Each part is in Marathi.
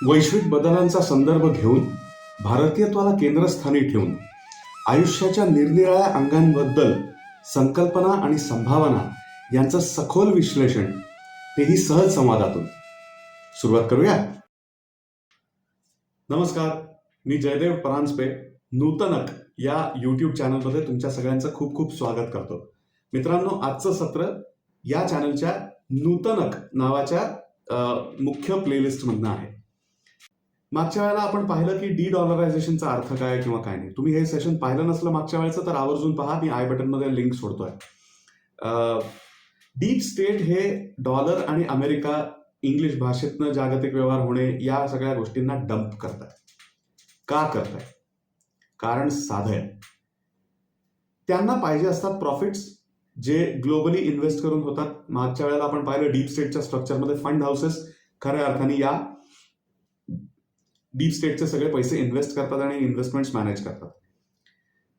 वैश्विक बदलांचा संदर्भ घेऊन भारतीयत्वाला केंद्रस्थानी ठेवून आयुष्याच्या निरनिराळ्या अंगांबद्दल संकल्पना आणि संभावना यांचं सखोल विश्लेषण, तेही सहज संवादातून. सुरुवात करूया. नमस्कार, मी जयदेव परांजपे. नूतनक या यूट्यूब चॅनलमध्ये तुमच्या सगळ्यांचं खूप खूप स्वागत करतो. मित्रांनो, आजचं सत्र या चॅनलच्या नूतनक नावाच्या मुख्य प्लेलिस्टमधनं आहे. मागच्या वेळेला आपण पाहिलं की डी-डॉलरायझेशनचा अर्थ काय किंवा काय नाही. तुम्ही हे सेशन पाहिलं नसलं मागच्या वेळेचं तर आवर्जून पहा. मी आय बटनमध्ये लिंक सोडतोय. डीप स्टेट हे डॉलर आणि अमेरिका, इंग्लिश भाषेतनं जागतिक व्यवहार होणे या सगळ्या गोष्टींना डंप करताय. का करताय? कारण साधं आहे. त्यांना पाहिजे असतात प्रॉफिट्स जे ग्लोबली इन्व्हेस्ट करून होतात. मागच्या वेळेला आपण पाहिलं डीप स्टेटच्या स्ट्रक्चरमध्ये फंड हाऊसेस खऱ्या अर्थाने या डीप स्टेटचे सगळे पैसे इन्व्हेस्ट करतात आणि इन्व्हेस्टमेंट्स मॅनेज करतात.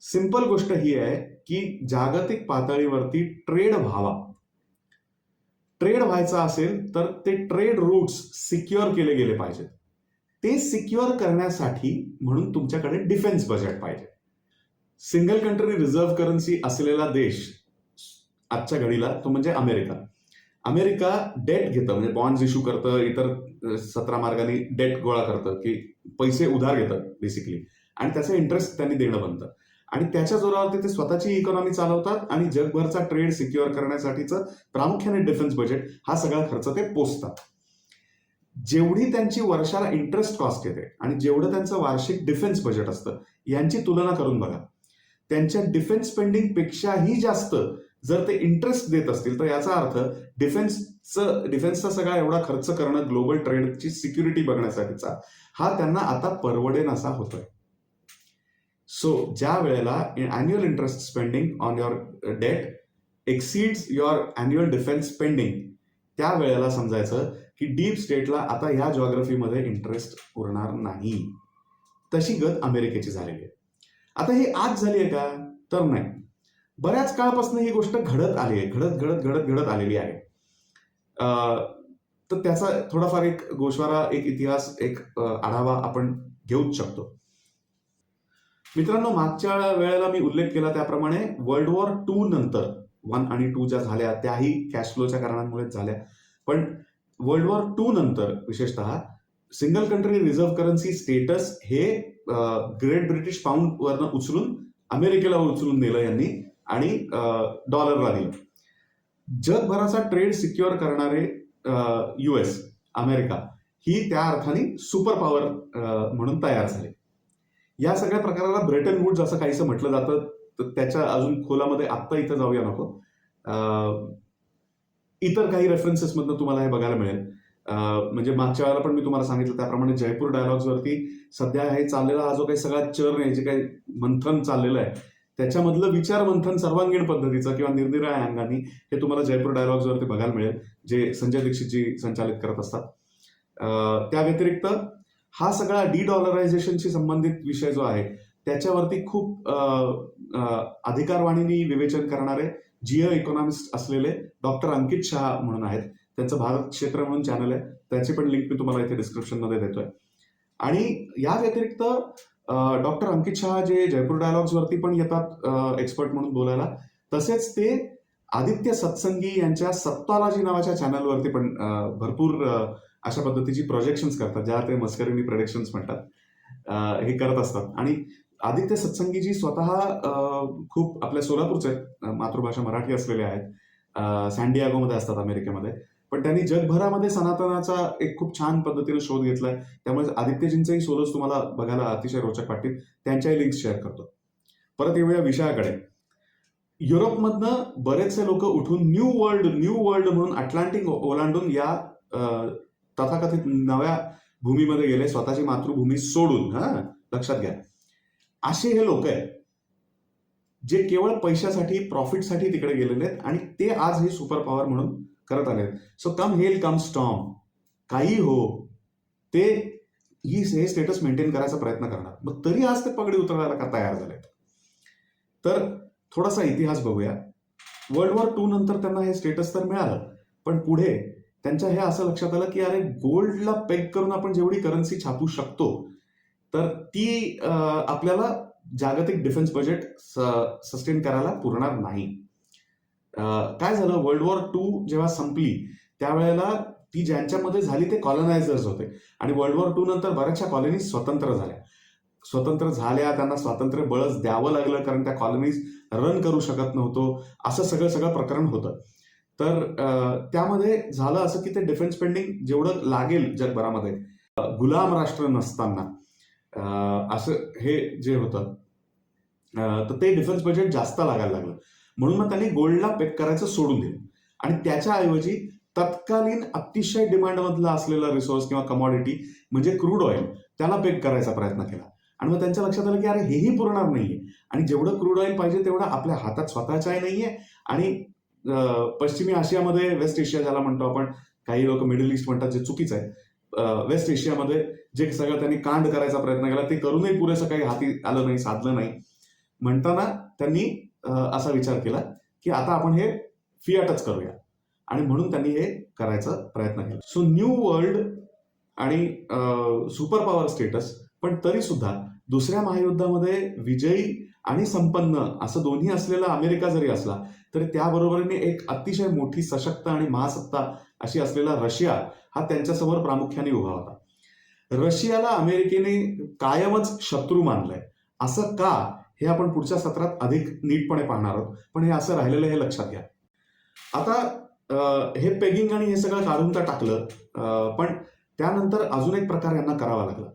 सिंपल गोष्ट ही आहे की जागतिक पातळीवरती ट्रेड व्हावा. ट्रेड व्हायचा असेल तर ते ट्रेड रूट्स सिक्युअर केले गेले पाहिजेत. ते सिक्युअर करण्यासाठी म्हणून तुमच्याकडे डिफेन्स बजेट पाहिजे. सिंगल कंट्री रिझर्व्ह करन्सी असलेला देश आजच्या घडीला तो म्हणजे अमेरिका. अमेरिका डेट घेतं, म्हणजे बॉन्ड्स इश्यू करतं, इतर 17 मार्गाने डेट गोळा करतं, की पैसे उधार घेतं बेसिकली, आणि त्याचं इंटरेस्ट त्यांनी देणं बनतं. आणि त्याच्या जोरावरती ते स्वतःची इकॉनॉमी चालवतात आणि जगभरचा ट्रेड सिक्युअर करण्यासाठीचं प्रामुख्याने डिफेन्स बजेट हा सगळा खर्च ते पोसतात. जेवढी त्यांची वर्षाला इंटरेस्ट कॉस्ट येते आणि जेवढं त्यांचं वार्षिक डिफेन्स बजेट असतं यांची तुलना करून बघा. त्यांच्या डिफेन्स स्पेंडिंग पेक्षाही जास्त जर ते इंटरेस्ट देत असतील तर याचा अर्थ डिफेन्सचा सगळा एवढा खर्च करणं, ग्लोबल ट्रेडची सिक्युरिटी बघण्यासाठीचा, हा त्यांना आता परवडेन असा होतोय. सो ज्या वेळेला annual interest spending on your debt exceeds your annual defence spending, त्या वेळेला समजायचं की डीप स्टेटला आता ह्या जॉग्रफीमध्ये इंटरेस्ट उरणार नाही. तशी गत अमेरिकेची झालेली आहे. आता ही आज झाली आहे का? तर नाही. बऱ्याच काळापासून ही गोष्ट घडत आली आहे, घडत आलेली आहे. तर त्याचा थोडाफार एक गोषवारा, एक इतिहास, एक आढावा आपण घेऊच शकतो. मित्रांनो, मागच्या वेळेला मी उल्लेख केला त्याप्रमाणे वर्ल्ड वॉर 2 नंतर 1 आणि 2 ज्या झाल्या त्याही कॅश फ्लोच्या कारणांमुळेच झाल्या. पण वर्ल्ड वॉर 2 नंतर विशेषतः single country reserve currency status हे ग्रेट ब्रिटिश पाऊंड वरनं उचलून अमेरिकेला उचलून नेलं यांनी आणि डॉलरला दिलं. जगभराचा ट्रेड सिक्युअर करणारे US, अमेरिका ही त्या अर्थाने सुपर पॉवर म्हणून तयार झाले. या सगळ्या प्रकाराला ब्रेटन वूड्स असं काहीसं म्हटलं जातं. तर त्याच्या अजून खोलामध्ये आत्ता इथं जाऊया नको. इतर काही रेफरन्सेस मधनं तुम्हाला हे बघायला मिळेल. म्हणजे मागच्या वेळेला पण मी तुम्हाला सांगितलं त्याप्रमाणे जयपूर डायलॉग्स वरती सध्या हे चाललेला हा जो काही सगळा चर्न आहे, जे काही मंथन चाललेलं आहे, त्याच्यामधलं विचार मंथन सर्वांगीण पद्धतीचं किंवा निरनिराळ्या अंगाने हे तुम्हाला जयपूर डायलॉग्स वरती बघायला मिळेल, जे संजय दीक्षितजी संचालित करत असतात. त्या व्यतिरिक्त हा सगळा डी-डॉलरायझेशनशी संबंधित विषय जो आहे त्याच्यावरती खूप अधिकारवाणीने विवेचन करणारे जिओ इकॉनॉमिस्ट असलेले डॉक्टर अंकित शहा म्हणून आहेत. त्यांचं भारत क्षेत्र म्हणून चॅनल आहे, त्याची पण लिंक मी तुम्हाला इथे डिस्क्रिप्शनमध्ये देतोय. आणि या व्यतिरिक्त डॉक्टर अंकित शहा जे जयपूर डायलॉग्स वरती पण येतात एक्सपर्ट म्हणून बोलायला, तसेच ते आदित्य सत्संगी यांच्या सत्तालॉजी नावाच्या चॅनलवरती पण भरपूर अशा पद्धतीची प्रोजेक्शन्स करतात, ज्या ते मस्करीनी प्रेडिक्शन्स म्हणतात, हे करत असतात. आणि आदित्य सत्संगीजी स्वतः खूप आपल्या सोलापूरचे आहेत, मातृभाषा मराठी असलेले आहेत, सॅनडियागोमध्ये असतात अमेरिकेमध्ये. पण त्यांनी जगभरामध्ये सनातनाचा एक खूप छान पद्धतीने शोध घेतलाय. त्यामुळे आदित्यजींचेही सोलोज तुम्हाला बघायला अतिशय रोचक वाटतील. त्यांच्याही लिंक्स शेअर करतो. परत येऊया विषयाकडे. युरोपमधनं बरेचसे लोक उठून न्यू वर्ल्ड म्हणून अटलांटिक ओलांडून या तथाकथित नव्या भूमीमध्ये गेले, स्वतःची मातृभूमी सोडून. लक्षात घ्या, असे हे लोक आहेत जे केवळ पैशासाठी, प्रॉफिटसाठी तिकडे गेलेले आहेत आणि ते आज हे सुपर पॉवर म्हणून करत आले. सो कम हेल कम स्टॉर्म, काही हो, ते हे स्टेटस मेंटेन करायचा प्रयत्न करणार. मग तरी आज ते पगडी उतरवायला का तयार झाले? तर थोडासा इतिहास बघूया. वर्ल्ड वॉर 2 नंतर त्यांना हे स्टेटस तर मिळालं, पण पुढे त्यांच्या हे असं लक्षात आलं की अरे गोल्डला पेग करून आपण जेवढी करन्सी छापू शकतो तर ती आपल्याला जागतिक डिफेन्स बजेट सस्टेन करायला पुरणार नाही. काय झालं, वर्ल्ड वॉर II जेव्हा संपली त्यावेळेला ती ज्यांच्यामध्ये झाली ते कॉलनायझर्स होते आणि वर्ल्ड वॉर II नंतर बऱ्याचशा कॉलनीज स्वतंत्र झाल्या. त्यांना स्वातंत्र्य बळच द्यावं लागलं कारण त्या कॉलनीज रन करू शकत नव्हतो. असं सगळं प्रकरण होतं. तर त्यामध्ये झालं असं की ते डिफेन्स स्पेंडिंग जेवढं लागेल जगभरामध्ये गुलाम राष्ट्र नसताना असं हे जे होतं तर ते डिफेन्स बजेट जास्त लागायला लागलं. म्हणून मग त्यांनी गोल्डला पेग करायचं सोडून दिलं आणि त्याच्याऐवजी तत्कालीन अतिशय डिमांडमधला असलेला रिसोर्स किंवा कमॉडिटी म्हणजे क्रूड ऑइल त्याला पेग करायचा प्रयत्न केला. आणि मग त्यांच्या लक्षात आलं की अरे हेही पुरणार नाहीये आणि जेवढं क्रूड ऑइल पाहिजे तेवढं आपल्या हातात स्वतःच्याही नाहीये. आणि पश्चिमी आशियामध्ये, वेस्ट एशिया ज्याला म्हणतो आपण, काही लोक मिडल ईस्ट म्हणतात जे चुकीचं आहे, वेस्ट एशियामध्ये जे सगळं त्यांनी कांड करायचा प्रयत्न केला ते करूनही पुरेसं काही हाती आलं नाही, साधलं नाही. म्हणताना त्यांनी असा विचार केला की आता आपण हे फियाटच करूया आणि म्हणून त्यांनी हे करायचा प्रयत्न केला. सो न्यू वर्ल्ड आणि सुपर पॉवर स्टेटस, पण तरी सुद्धा दुसऱ्या महायुद्धामध्ये विजयी आणि संपन्न असं दोन्ही असलेला अमेरिका जरी असला तरी त्याबरोबरीने एक अतिशय मोठी सशक्त आणि महासत्ता अशी असलेला रशिया हा त्यांच्यासमोर प्रामुख्याने उभा होता. रशियाला अमेरिकेने कायमच शत्रू मानलंय. असं का हे आपण पुढच्या सत्रात अधिक नीटपणे पाहणार आहोत, पण हे असं राहिलेलं हे लक्षात घ्या. आता हे पेगिंग आणि हे सगळं काढून तर टाकलं, पण त्यानंतर अजून एक प्रकार यांना करावा लागला.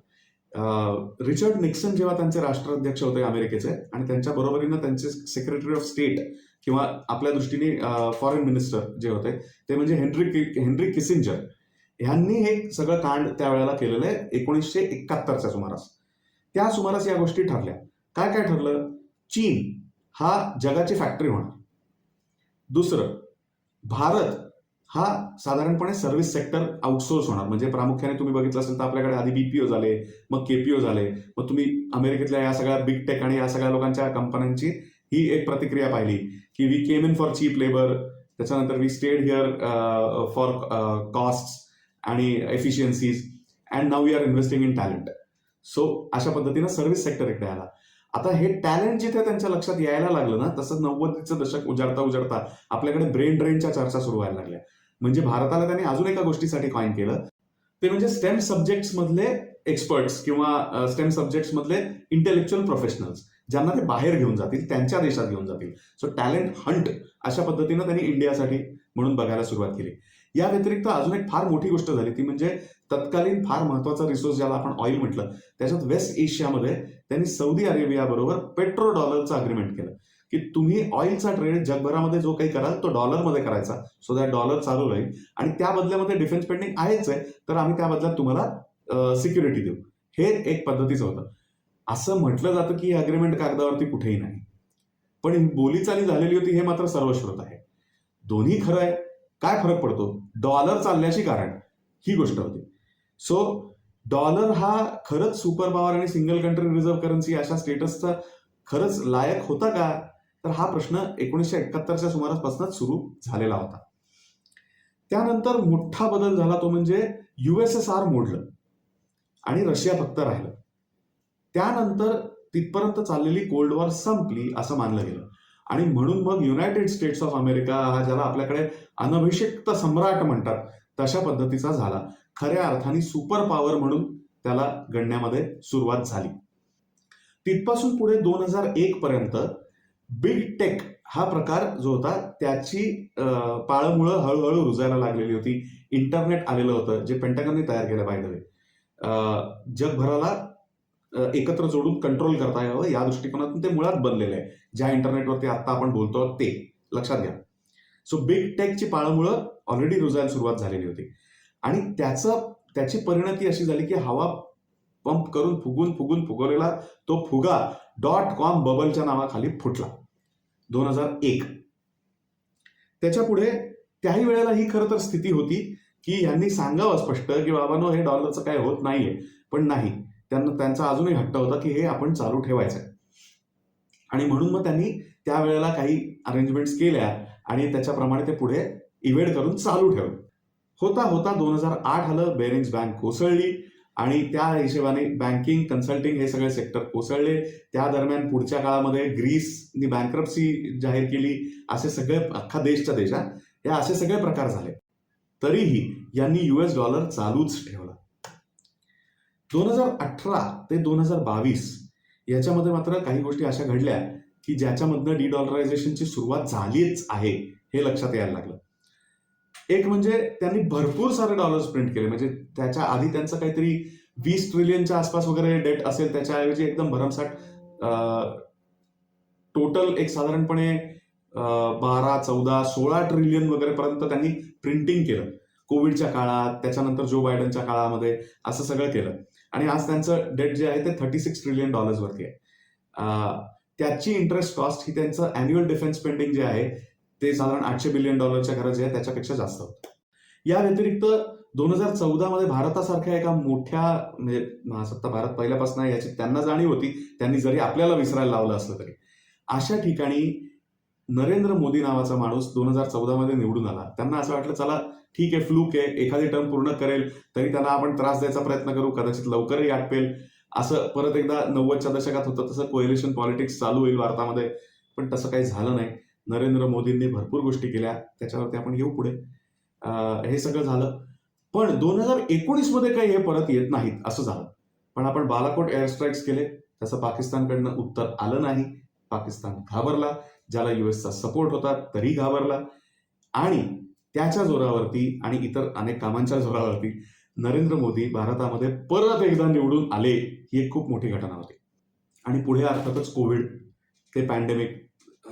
रिचर्ड निक्सन जेव्हा त्यांचे राष्ट्राध्यक्ष होते अमेरिकेचे आणि त्यांच्या बरोबरीनं त्यांचे सेक्रेटरी ऑफ स्टेट किंवा आपल्या दृष्टीने फॉरेन मिनिस्टर जे होते ते म्हणजे हेनरी किसिंजर यांनी हे सगळं कांड त्यावेळेला केलेलं आहे 1971च्या सुमारास. त्या सुमारास या गोष्टी ठरल्या. काय काय ठरलं? चीन हा जगाची फॅक्टरी होणार. दुसरं, भारत हा साधारणपणे सर्व्हिस सेक्टर आउटसोर्स होणार. म्हणजे प्रामुख्याने तुम्ही बघितलं असेल तर आपल्याकडे आधी बीपीओ झाले, मग केपीओ झाले, मग तुम्ही अमेरिकेतल्या या सगळ्या बिग टेक आणि या सगळ्या लोकांच्या कंपन्यांची ही एक प्रतिक्रिया पाहिली की we came in for cheap labour, त्याच्यानंतर we stayed here for cost आणि efficiencies and now we are investing in talent. So अशा पद्धतीनं सर्व्हिस सेक्टर इकडे आला. आता हे टॅलेंट जिथे त्यांच्या लक्षात यायला लागलं ना, तसं 90चं दशक उजाडता आपल्याकडे ब्रेन ड्रेनच्या चर्चा सुरू व्हायला लागल्या. म्हणजे भारताला त्यांनी अजून एका गोष्टीसाठी कॉइन केलं, ते म्हणजे स्टेम सब्जेक्ट्स मधले एक्सपर्ट्स किंवा स्टेम सब्जेक्ट्स मधले इंटेलेक्च्युअल प्रोफेशनल्स ज्यांना ते बाहेर घेऊन जातील, त्यांच्या देशात घेऊन जातील. सो टॅलेंट हंट अशा पद्धतीनं त्यांनी इंडियासाठी म्हणून बघायला सुरुवात केली. या व्यतिरिक्त अजून एक फार मोठी गोष्ट झाली ती म्हणजे तत्कालीन फार महत्वाचा रिसोर्स ज्याला आपण ऑइल म्हटलं, त्याच्यात वेस्ट एशियामध्ये त्यांनी सौदी अरेबिया बरोबर पेट्रो डॉलरचं अग्रीमेंट केलं की तुम्ही ऑइलचा ट्रेड जगभरामध्ये जो काही कराल तो डॉलरमध्ये करायचा, सो दॅट डॉलर चालू राहील आणि त्या बदल्यामध्ये डिफेन्स स्पेंडिंग आहेच आहे तर आम्ही त्या बदल्यात तुम्हाला सिक्युरिटी देऊ. हे एक पद्धतीचं होतं. असं म्हटलं जातं की हे अग्रीमेंट कागदावरती कुठेही नाही, पण ही बोलीचाली झालेली होती हे मात्र सर्वश्रुत आहे. दोन्ही खरं आहे. काय फरक पडतो? डॉलर चालण्याची कारण ही गोष्ट होती. सो डॉलर हा खरंच सुपर पॉवर आणि सिंगल कंट्री रिझर्व्ह करन्सी अशा स्टेटसचा खरंच लायक होता का? तर हा प्रश्न 1971च्या सुमारासपासूनच सुरू झालेला होता. त्यानंतर मोठा बदल झाला तो म्हणजे USSR मोडलं आणि रशिया फक्त राहिलं. त्यानंतर तिथपर्यंत चाललेली कोल्ड वॉर संपली असं मानलं गेलं आणि म्हणून मग युनायटेड स्टेट्स ऑफ अमेरिका हा ज्याला आपल्याकडे अनभिषिक्त सम्राट म्हणतात तशा पद्धतीचा झाला. खऱ्या अर्थाने सुपर पॉवर म्हणून त्याला गणण्यामध्ये सुरुवात झाली. तिथपासून पुढे 2001 पर्यंत बिग टेक हा प्रकार जो होता त्याची पाळंमुळं हळूहळू रुजायला लागलेली होती. इंटरनेट आलेलं होतं जे पेंटागनने तयार केलं बाय द वे. जगभराला एकत्र जोडून कंट्रोल करता यावं या दृष्टिकोनातून ते मुळात बनलेलं आहे. ज्या इंटरनेटवरती आता आपण बोलतो ते लक्षात घ्या. सो बिग टेकची पाळंमुळं ऑलरेडी रुजायला सुरुवात झालेली होती आणि त्याची परिणती अशी झाली की हवा पंप करून फुगून फुगवलेला तो फुगा .com बबलच्या नावाखाली फुटला 2001. त्याच्या पुढे त्याही वेळेला ही खरं तर स्थिती होती की यांनी सांगावं स्पष्ट की बाबांनो हे डॉलरचं काय होत नाहीये, पण नाही, त्यांचा अजूनही हट्ट होता की हे आपण चालू ठेवायचं आणि म्हणून मग त्यांनी त्यावेळेला काही अरेंजमेंट्स केल्या आणि त्याच्याप्रमाणे ते पुढे इव्हेड करून चालू ठेवलं. होता होता 2008 आलं, बेरिंग्स बँक कोसळली आणि त्या हिशोबाने बँकिंग कन्सल्टिंग हे सगळे सेक्टर कोसळले. त्या दरम्यान पुढच्या काळामध्ये ग्रीसनी बँक्रप्सी जाहीर केली. असे सगळे अख्खा देशच्या देशात हे असे सगळे प्रकार झाले. तरीही यांनी US डॉलर चालूच ठेवला. 2018 ते 2022 याच्यामध्ये मात्र काही गोष्टी अशा घडल्या की ज्याच्यामधनं डिडॉलरायझेशनची सुरुवात झालीच आहे हे लक्षात यायला लागलं. एक म्हणजे त्यांनी भरपूर सारे डॉलर्स प्रिंट केले. म्हणजे त्याच्या आधी त्यांचं काहीतरी 20 ट्रिलियनच्या आसपास वगैरे डेट असेल, त्याच्याऐवजी एकदम भरमसाठ टोटल एक साधारणपणे 12, 14, 16 ट्रिलियन वगैरे पर्यंत त्यांनी प्रिंटिंग केलं कोविडच्या काळात, त्याच्यानंतर जो बायडनच्या काळामध्ये असं सगळं केलं. आणि आज त्यांचं डेट जे आहे ते $36 ट्रिलियन वरती आहे. त्याची इंटरेस्ट कॉस्ट ही त्यांचं अॅन्युअल डिफेन्स स्पेंडिंग जे आहे ते साधारण $800 बिलियन घरात जे आहे त्याच्यापेक्षा जास्त होतं. या व्यतिरिक्त 2014 मध्ये भारतासारख्या एका मोठ्या म्हणजे महासत्ता भारत पहिल्यापासून याची त्यांना जाणीव होती, त्यांनी जरी आपल्याला विसरायला लावलं असलं तरी. अशा ठिकाणी नरेंद्र मोदी नावाचा माणूस 2014 मध्ये निवडून आला. त्यांना असं वाटलं चला ठीक आहे, फ्लूक आहे, एखादी टर्म पूर्ण करेल तरी त्याला आपण त्रास द्यायचा प्रयत्न करू, कदाचित लवकरही आटपेल. असं परत एकदा 90च्या दशकात होतं तसं कोएलिशन पॉलिटिक्स चालू होईल भारतामध्ये. पण तसं काही झालं नाही. नरेंद्र मोदींनी भरपूर गोष्टी केल्या, त्याच्यावरती आपण येऊ पुढे. हे सगळं झालं. पण 2019 मध्ये काही हे परत येत नाहीत असं झालं. पण आपण बालाकोट एअर स्ट्राईक्स केले, त्याचं पाकिस्तानकडनं उत्तर आलं नाही. पाकिस्तान घाबरला, ज्याला युएसचा सपोर्ट होता तरी घाबरला. आणि त्याच्या जोरावरती आणि इतर अनेक कामांच्या जोरावरती नरेंद्र मोदी भारतामध्ये परत एकदा निवडून आले. ही एक खूप मोठी घटना होती. आणि पुढे अर्थातच कोविड, ते पॅन्डेमिक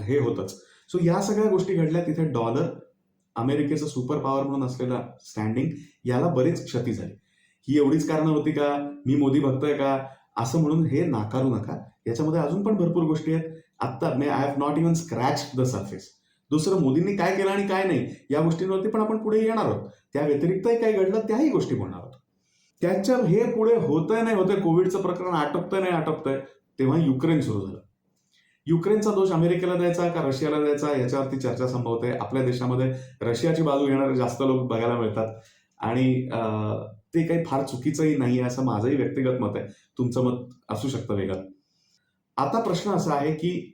हे होतच. सो या सगळ्या गोष्टी घडल्या. तिथे डॉलर, अमेरिकेचं सुपर पॉवर म्हणून असलेला स्टँडिंग, याला बरीच क्षती झाली. ही एवढीच कारणं होती का, मी मोदी भक्त आहे का, असं म्हणून हे नाकारू नका. याच्यामध्ये अजून पण भरपूर गोष्टी आहेत. आत्ता I have not even scratch the surface. दुसरं मोदींनी काय केलं आणि काय नाही या गोष्टींवरती पण आपण पुढे येणार आहोत. त्या व्यतिरिक्तही काय घडलं त्याही गोष्टी बोलणार आहोत. त्याच्या हे पुढे होतंय नाही होतंय, कोविडचं प्रकरण आटपतंय नाही आटपतंय, तेव्हा युक्रेन सुरू झालं. युक्रेनचा दोष अमेरिकेला द्यायचा का रशियाला द्यायचा याच्यावरती चर्चा संभवते. आपल्या देशामध्ये रशियाची बाजू घेणारे जास्त लोक बघायला मिळतात आणि ते काही फार चुकीचंही नाही असं माझंही व्यक्तिगत मत आहे. तुमचं मत असू शकतं वेगळं. आता प्रश्न असा आहे की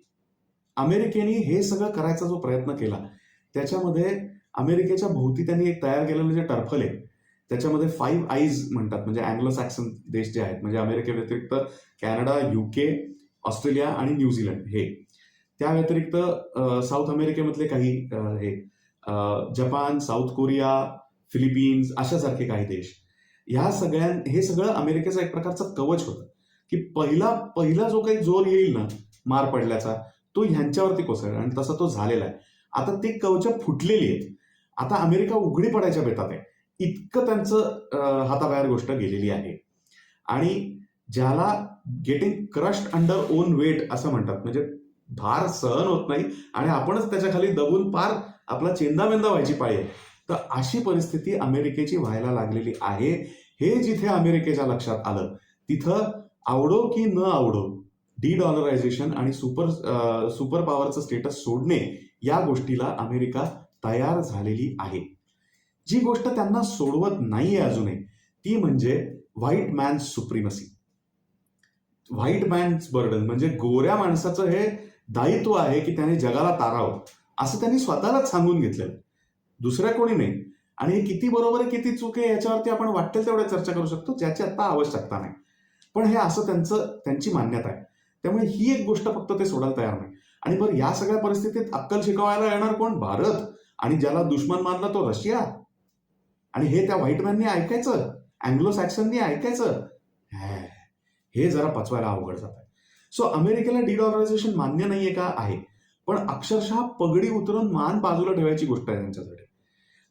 अमेरिकेने हे सगळं करायचा जो प्रयत्न केला त्याच्यामध्ये अमेरिकेच्या भोवती त्यांनी एक तयार केलेलं जे टर्फल आहे त्याच्यामध्ये 5 आईज म्हणतात, म्हणजे अँग्लो सॅक्सन देश जे आहेत, म्हणजे अमेरिके व्यतिरिक्त कॅनडा, UK, ऑस्ट्रेलिया आणि न्यूझीलंड हे, त्या व्यतिरिक्त साऊथ अमेरिकेमधले काही हे जपान, साऊथ कोरिया, फिलिपिन्स अशासारखे काही देश, हे सगळं अमेरिकेचं एक प्रकारचं कवच होतं की पहिला जो काही जोर येईल ना मार पडल्याचा तो ह्यांच्यावरती कोसळेल. आणि तसा तो झालेला आहे. आता ती कवच फुटलेली आहेत. आता अमेरिका उघडी पडायच्या बेतात आहे. इतकं त्यांचं हाताबाहेर गोष्ट गेलेली आहे. आणि ज्याला getting crushed under own weight असं म्हणतात, म्हणजे भार सहन होत नाही आणि आपणच त्याच्या खाली दबून पार आपला चेंदामेंदा व्हायची पाळी आहे. तर अशी परिस्थिती अमेरिकेची व्हायला लागलेली आहे. हे जिथे अमेरिकेच्या लक्षात आलं तिथं आवडो की न आवडो डिडॉलरायझेशन आणि सुपर पॉवरचं स्टेटस सोडणे या गोष्टीला अमेरिका तयार झालेली आहे. जी गोष्ट त्यांना सोडवत नाहीये अजूनही ती म्हणजे white man's supremacy, white man's burden. म्हणजे गोऱ्या माणसाचं हे दायित्व आहे की त्याने जगाला तारावं असं त्यांनी स्वतःलाच सांगून घेतलेलं, दुसऱ्या कोणी नाही. आणि हे किती बरोबर आहे किती चूक आहे याच्यावरती आपण वाटेल तेवढ्या चर्चा करू शकतो, ज्याची आता आवश्यकता नाही. पण हे असं त्यांची मान्यता आहे. त्यामुळे ही एक गोष्ट फक्त ते सोडायला तयार नाही. आणि बरं या सगळ्या परिस्थितीत अक्कल शिकवायला येणार कोण? भारत. आणि ज्याला दुश्मन मानला तो रशिया. आणि हे त्या व्हाईट मॅननी ऐकायचं, अँग्लो सॅक्सननी ऐकायचं, हे जरा पचवायला अवघड जात आहे. सो अमेरिकेला डिडॉलरायझेशन मान्य नाहीये का? आहे. पण अक्षरशः पगडी उतरून मान बाजूला ठेवायची गोष्ट आहे त्यांच्यासाठी.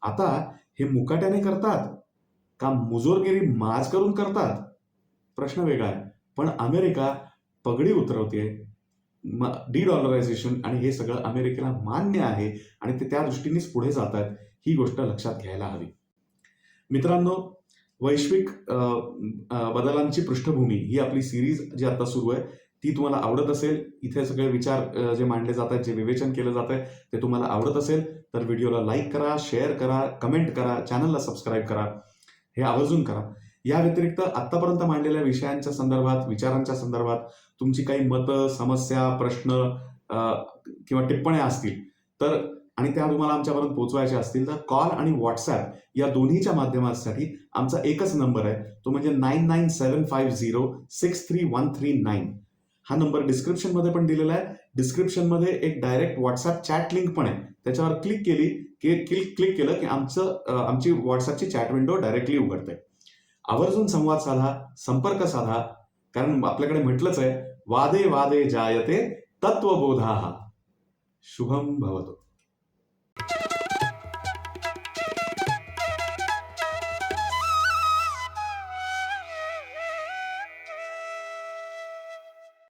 आता हे मुकाट्याने करतात का मुजोरगिरी माज करून करतात प्रश्न वेगळा आहे. पण अमेरिका पगडी उतरवते, डिडॉलरायझेशन आणि हे सगळं अमेरिकेला मान्य आहे आणि ते त्या दृष्टीनेच पुढे जात आहेत. ही गोष्ट लक्षात घ्यायला हवी. मित्रांनो, वैश्विक बदलांची पृष्ठभूमी ही आपली सिरीज जी आता सुरू आहे ती तुम्हाला आवडत असेल, इथे सगळे विचार जे मांडले जात आहेत, जे विवेचन केलं जात आहे ते तुम्हाला आवडत असेल तर व्हिडिओला लाईक करा, शेअर करा, कमेंट करा, चॅनलला सबस्क्राईब करा, हे आवर्जून करा. या व्यतिरिक्त आतापर्यंत मांडलेल्या विषयांच्या संदर्भात, विचारांच्या संदर्भात तुमची काही मतं, समस्या, प्रश्न किंवा टिप्पण्या असतील तर आणि त्या तुम्हाला आमच्यापर्यंत पोहोचवायच्या असतील तर कॉल आणि व्हॉट्सॲप या दोन्हीच्या माध्यमासाठी आमचा एकच नंबर आहे, तो म्हणजे 9975063139. हा नंबर डिस्क्रिप्शनमध्ये पण दिलेला आहे. डिस्क्रिप्शनमध्ये एक डायरेक्ट व्हॉट्सॲप चॅट लिंक पण आहे, त्याच्यावर क्लिक केलं की आमची व्हॉट्सॲपची चॅट विंडो डायरेक्टली उघडते. आवर्जून संवाद साधा, संपर्क साधा, कारण आपल्याकडे म्हटलंच आहे, वादे वादे जायते तत्वबोधाः. शुभम भवतु.